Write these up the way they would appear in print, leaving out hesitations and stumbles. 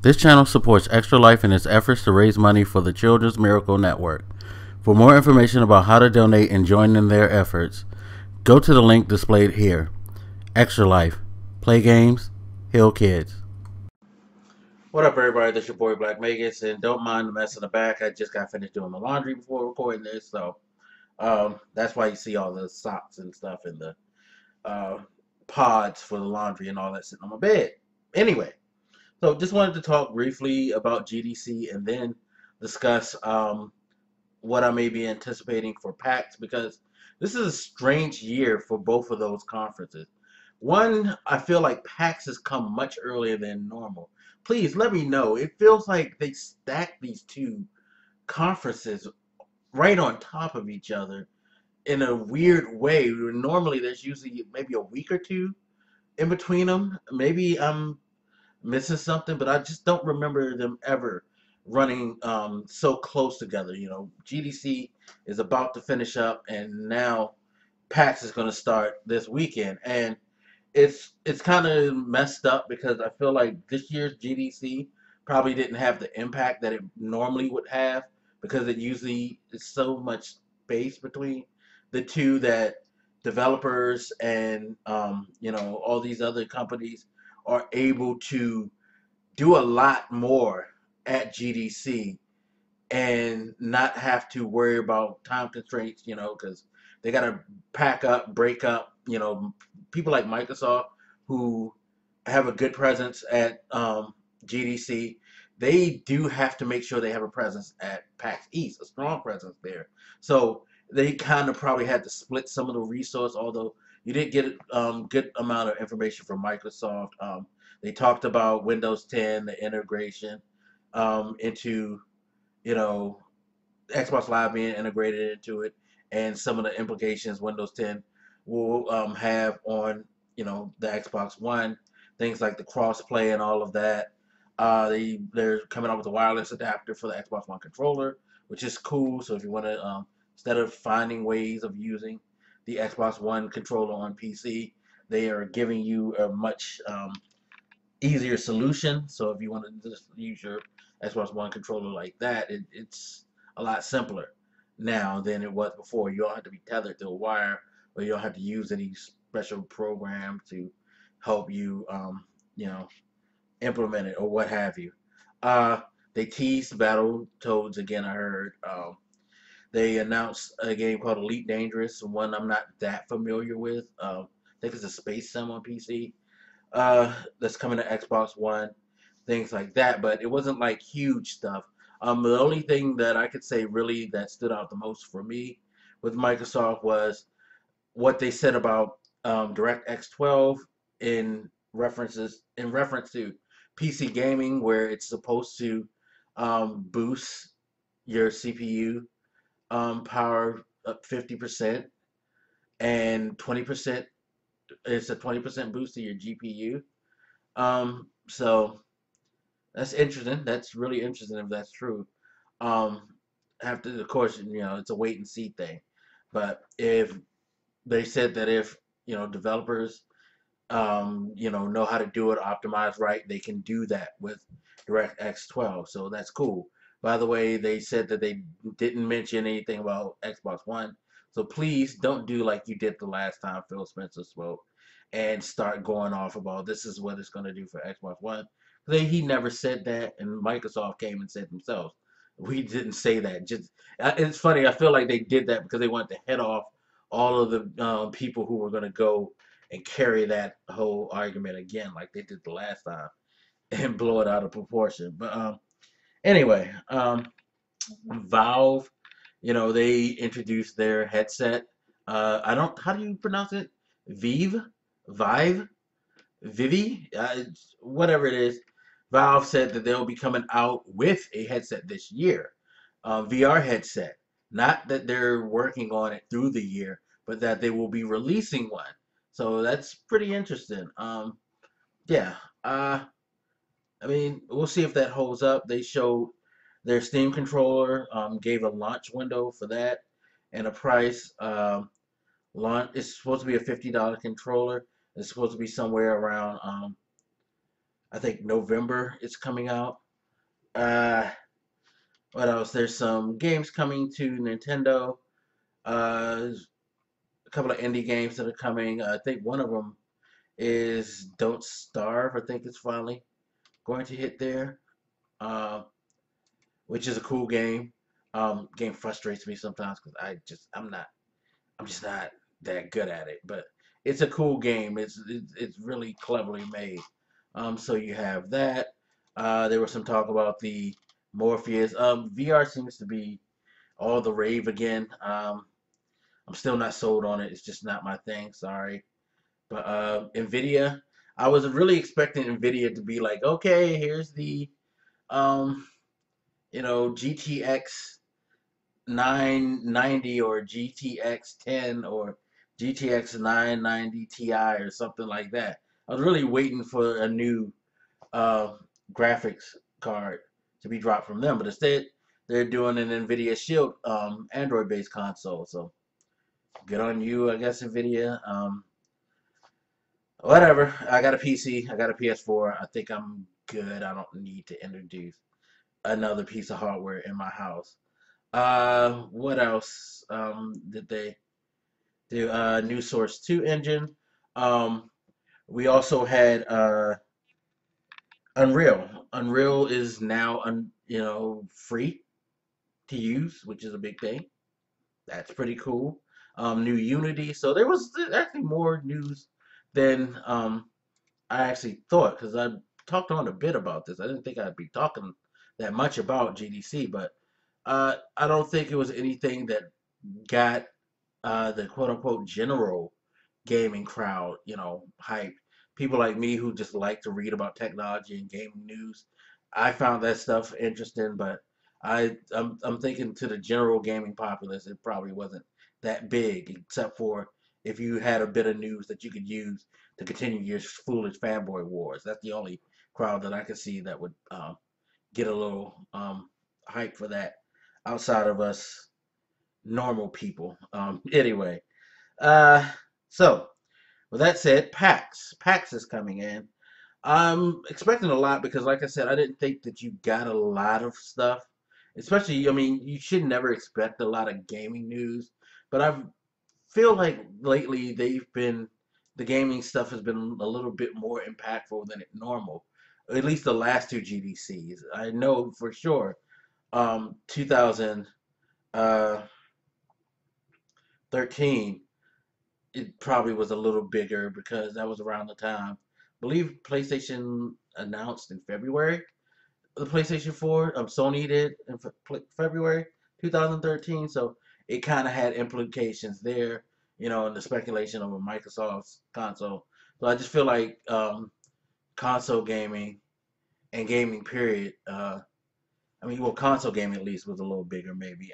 This channel supports Extra Life in its efforts to raise money for the Children's Miracle Network. For more information about how to donate and join in their efforts, go to the link displayed here. Extra Life. Play games, heal kids. What up, everybody? This is your boy Black Vegas, and don't mind the mess in the back. I just got finished doing my laundry before recording this, so that's why you see all the socks and stuff and the pods for the laundry and all that sitting on my bed. Anyway, so just wanted to talk briefly about GDC and then discuss what I may be anticipating for PAX, because this is a strange year for both of those conferences. One, I feel like PAX has come much earlier than normal. Please let me know. It feels like they stacked these two conferences right on top of each other in a weird way. Normally, there's usually maybe a week or two in between them. Maybe I'm missing something, but I just don't remember them ever running so close together. You know, GDC is about to finish up, and now PAX is going to start this weekend, and it's kind of messed up because I feel like this year's GDC probably didn't have the impact that it normally would have, because it usually is so much space between the two that developers and you know, all these other companies are able to do a lot more at GDC and not have to worry about time constraints, you know, because they got to pack up, break up, you know, people like Microsoft who have a good presence at GDC. They do have to make sure they have a presence at PAX East, a strong presence there. So they kind of probably had to split some of the resource, although you did get good amount of information from Microsoft. They talked about Windows 10, the integration into, you know, Xbox Live being integrated into it, and some of the implications Windows 10 will have on, you know, the Xbox One, things like the crossplay and all of that. They're coming out with a wireless adapter for the Xbox One controller, which is cool. So if you want to, instead of finding ways of using the Xbox One controller on PC, they are giving you a much easier solution. So if you want to just use your Xbox One controller like that, it's a lot simpler now than it was before. You don't have to be tethered to a wire, or you don't have to use any special program to help you, you know, implement it or what have you. They teased Battletoads again. I heard they announced a game called Elite Dangerous, one I'm not that familiar with. I think it's a space sim on PC. That's coming to Xbox One, things like that. But it wasn't like huge stuff. The only thing that I could say really that stood out the most for me with Microsoft was what they said about DirectX 12 reference to PC gaming, where it's supposed to boost your CPU power up 50%, and 20%. It's a 20% boost to your GPU. So that's interesting. That's really interesting if that's true. Um, have to, of course, you know, it's a wait and see thing. But if they said that if, you know, developers, you know how to do it, optimize right, they can do that with DirectX 12. So that's cool. By the way, they said that they didn't mention anything about Xbox One. So please don't do like you did the last time Phil Spencer spoke and start going off about this is what it's going to do for Xbox One. He never said that, and Microsoft came and said themselves, we didn't say that. Just it's funny. I feel like they did that because they wanted to head off all of the people who were going to go and carry that whole argument again, like they did the last time, and blow it out of proportion. But anyway, Valve, you know, they introduced their headset. I don't. How do you pronounce it? Vive, Vivi, whatever it is. Valve said that they'll be coming out with a headset this year, VR headset. Not that they're working on it through the year, but that they will be releasing one. So that's pretty interesting. Yeah. I mean, we'll see if that holds up. They showed their Steam controller, gave a launch window for that, and a price. Launch. It's supposed to be a $50 controller. It's supposed to be somewhere around I think November it's coming out. Uh, what else? There's some games coming to Nintendo. A couple of indie games that are coming. I think one of them is Don't Starve. I think it's finally going to hit there, uh, which is a cool game. Game frustrates me sometimes because I'm just not that good at it. But it's a cool game. It's really cleverly made. So you have that. There was some talk about the Morpheus. VR seems to be all the rave again. I'm still not sold on it. It's just not my thing. Sorry. But Nvidia, I was really expecting Nvidia to be like, okay, here's the um, GTX 990 or GTX 10 or GTX 990 Ti or something like that. I was really waiting for a new uh, graphics card to be dropped from them, but instead they're doing an Nvidia Shield Android-based console. So good on you, I guess, Nvidia. Whatever. I got a PC. I got a PS4. I think I'm good. I don't need to introduce another piece of hardware in my house. What else? Did they do? New Source 2 engine. Um, we also had Unreal. Unreal is now free to use, which is a big thing. That's pretty cool. New Unity. So there was actually more news than I actually thought, because I talked on a bit about this. I didn't think I'd be talking that much about GDC, but I don't think it was anything that got the quote unquote general gaming crowd, hype. People like me who just like to read about technology and gaming news. I found that stuff interesting, but I'm thinking to the general gaming populace, it probably wasn't that big, except for if you had a bit of news that you could use to continue your foolish fanboy wars. That's the only crowd that I could see that would get a little hype for that outside of us normal people. Anyway, uh, so with that said, PAX is coming in. I'm expecting a lot because, like I said, I didn't think that you got a lot of stuff. Especially, I mean, you should never expect a lot of gaming news, but I feel like lately the gaming stuff has been a little bit more impactful than it normal. At least the last two GDCs. I know for sure. 2013, it probably was a little bigger because that was around the time. I believe PlayStation announced in February the PlayStation 4. Sony did in February 2013, so it kind of had implications there, and the speculation of a Microsoft's console. So I just feel like console gaming and gaming period. I mean, well, console gaming at least was a little bigger, maybe.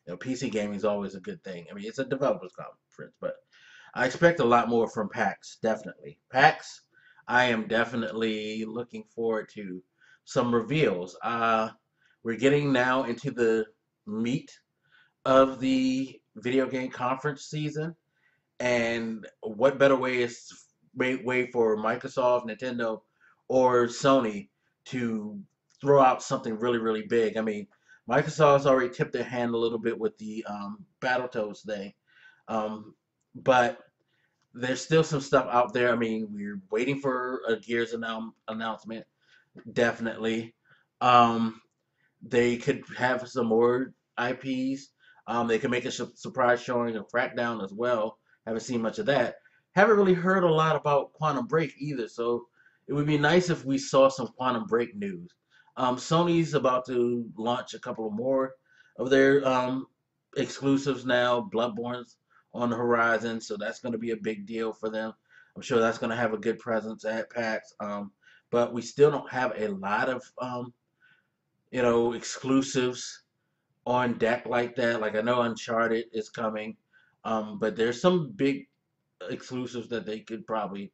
PC gaming is always a good thing. I mean, it's a developers conference, but I expect a lot more from PAX, definitely. PAX, I am definitely looking forward to some reveals. We're getting now into the meat of the video game conference season, and what better way for Microsoft, Nintendo, or Sony to throw out something really, really big? I mean, Microsoft's already tipped their hand a little bit with the Battletoads thing, um, but there's still some stuff out there. I mean, we're waiting for a Gears announcement, definitely. Um, they could have some more IPs. They could make a surprise showing of Crackdown as well. Haven't seen much of that. Haven't really heard a lot about Quantum Break either, so it would be nice if we saw some Quantum Break news. Sony's about to launch a couple of more of their exclusives now. Bloodborne's on the horizon, so that's going to be a big deal for them. I'm sure that's going to have a good presence at PAX. But we still don't have a lot of exclusives on deck like that. Like I know Uncharted is coming, but there's some big exclusives that they could probably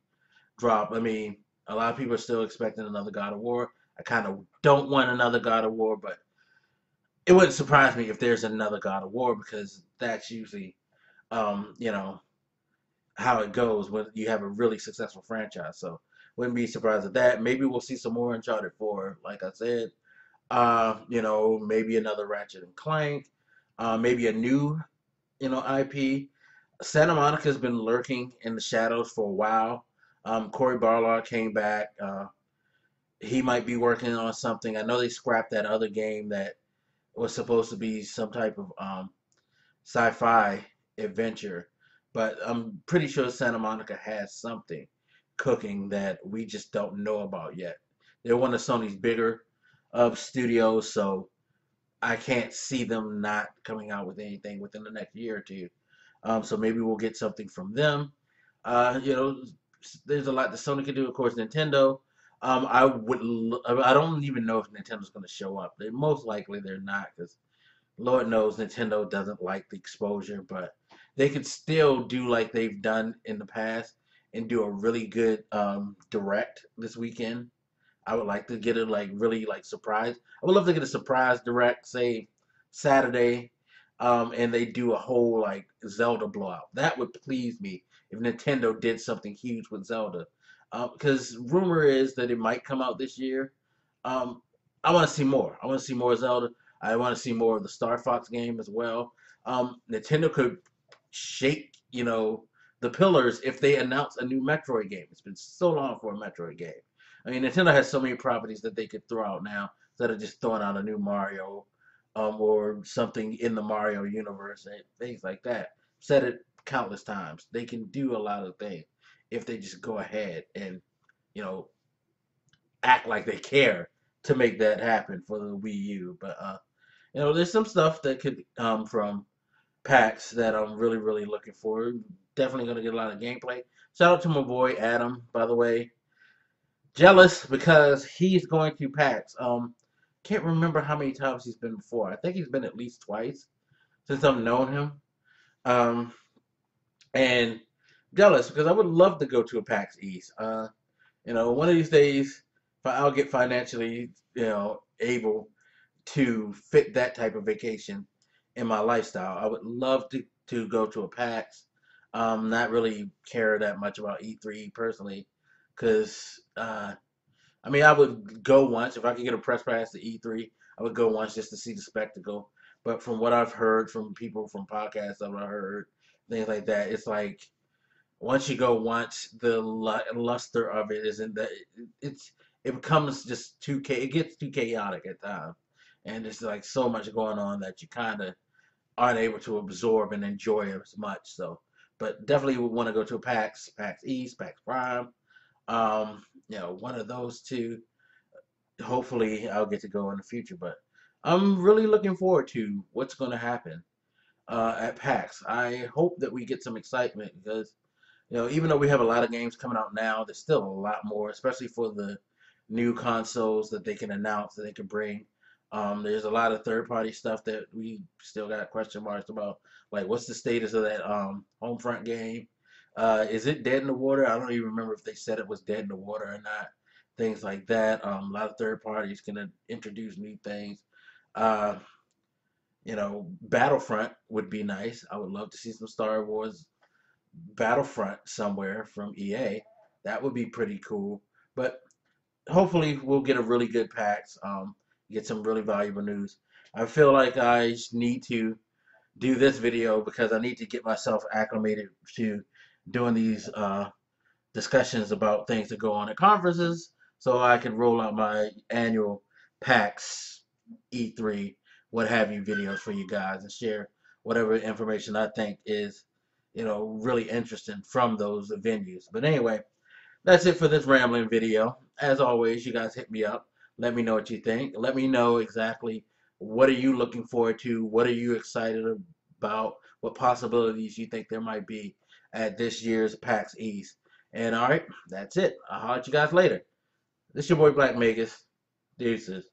drop. I mean, a lot of people are still expecting another God of War. I kind of don't want another God of War, but it wouldn't surprise me if there's another God of War because that's usually, um, you know, how it goes when you have a really successful franchise. So Wouldn't be surprised at that. Maybe we'll see some more Uncharted 4, like I said. Maybe another Ratchet and Clank. Maybe a new, IP. Santa Monica's been lurking in the shadows for a while. Corey Barlog came back. He might be working on something. I know they scrapped that other game that was supposed to be some type of sci-fi adventure, but I'm pretty sure Santa Monica has something cooking that we just don't know about yet. They're one of Sony's bigger studios, so I can't see them not coming out with anything within the next year or two. So maybe we'll get something from them. Uh, you know, there's a lot that Sony can do. Of course, Nintendo. I don't even know if Nintendo's going to show up. Most likely they're not, because Lord knows Nintendo doesn't like the exposure, but they could still do like they've done in the past and do a really good direct this weekend. I would like to get a really surprise. I would love to get a surprise direct, say Saturday, and they do a whole Zelda blowout. That would please me if Nintendo did something huge with Zelda, because rumor is that it might come out this year. Um, I want to see more. I want to see more Zelda. I want to see more of the Star Fox game as well. Nintendo could shake, the pillars if they announce a new Metroid game. It's been so long for a Metroid game. I mean, Nintendo has so many properties that they could throw out now instead of just throwing out a new Mario, or something in the Mario universe and things like that. Said it countless times. They can do a lot of things if they just go ahead and, you know, act like they care to make that happen for the Wii U. But there's some stuff that could come from PAX that I'm really, really looking for. Definitely gonna get a lot of gameplay. Shout out to my boy Adam, by the way. Jealous because he's going to PAX. Can't remember how many times he's been before. I think he's been at least twice since I've known him. Um, and jealous because I would love to go to a PAX East. One of these days, if I'll get financially, able to fit that type of vacation in my lifestyle, I would love to go to a PAX. Not really care that much about E3 personally, because I would go once if I could get a press pass to E3. I would go once just to see the spectacle. But from what I've heard from people from podcasts that I've heard, things like that, it's like once you go once, the luster of it isn't that it becomes just it gets too chaotic at times, and there's like so much going on that you kind of aren't able to absorb and enjoy it as much. So, but definitely would want to go to a PAX East, PAX Prime. One of those two. Hopefully, I'll get to go in the future. But I'm really looking forward to what's going to happen at PAX. I hope that we get some excitement because even though we have a lot of games coming out now, there's still a lot more, especially for the new consoles that they can announce that they can bring. There's a lot of third-party stuff that we still got question marks about. Like, what's the status of that Homefront game? Is it dead in the water? I don't even remember if they said it was dead in the water or not. Things like that. A lot of third parties can introduce new things. Uh, Battlefront would be nice. I would love to see some Star Wars Battlefront somewhere from EA. That would be pretty cool. But hopefully we'll get a really good PAX. Get some really valuable news. I feel like I need to do this video because I need to get myself acclimated to doing these discussions about things that go on at conferences so I can roll out my annual PAX, E3, what have you videos for you guys and share whatever information I think is, really interesting from those venues. But anyway, that's it for this rambling video. As always, you guys hit me up. Let me know what you think. Let me know exactly what are you looking forward to. What are you excited about? What possibilities you think there might be at this year's PAX East. And all right, that's it. I'll holler at you guys later. This is your boy Black Magus. Deuces.